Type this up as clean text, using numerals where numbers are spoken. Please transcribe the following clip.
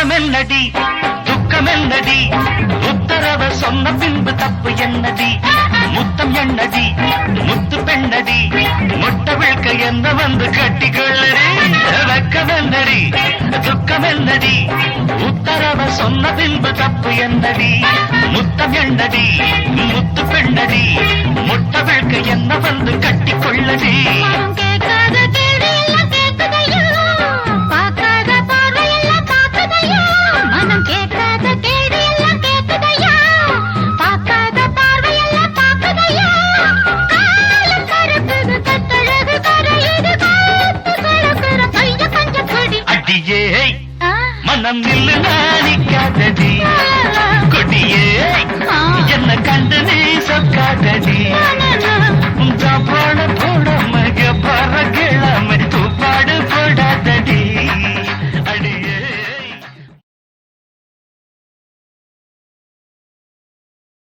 வெக்கமென்னடி துக்கமென்னடி உத்தரவ சொன்ன பின்பு தப்பு என்னடி முத்தம் என்னடி முத்து பெண்ணடி முட்டை விழ்க்க என்ன வந்து கட்டிக்கொள்ளடி வெக்கமென்னடி துக்கமென்னடி உத்தரவ சொன்ன பின்பு தப்பு என்னடி முத்தம் என்னடி முத்து பெண்ணடி முட்டை விழ்க்க என்ன வந்து கட்டிக்கொள்ளடி மனம் நில்லு நாணிக்காதடி கொடியே என்ன கண்டு நீ சொக்காதடி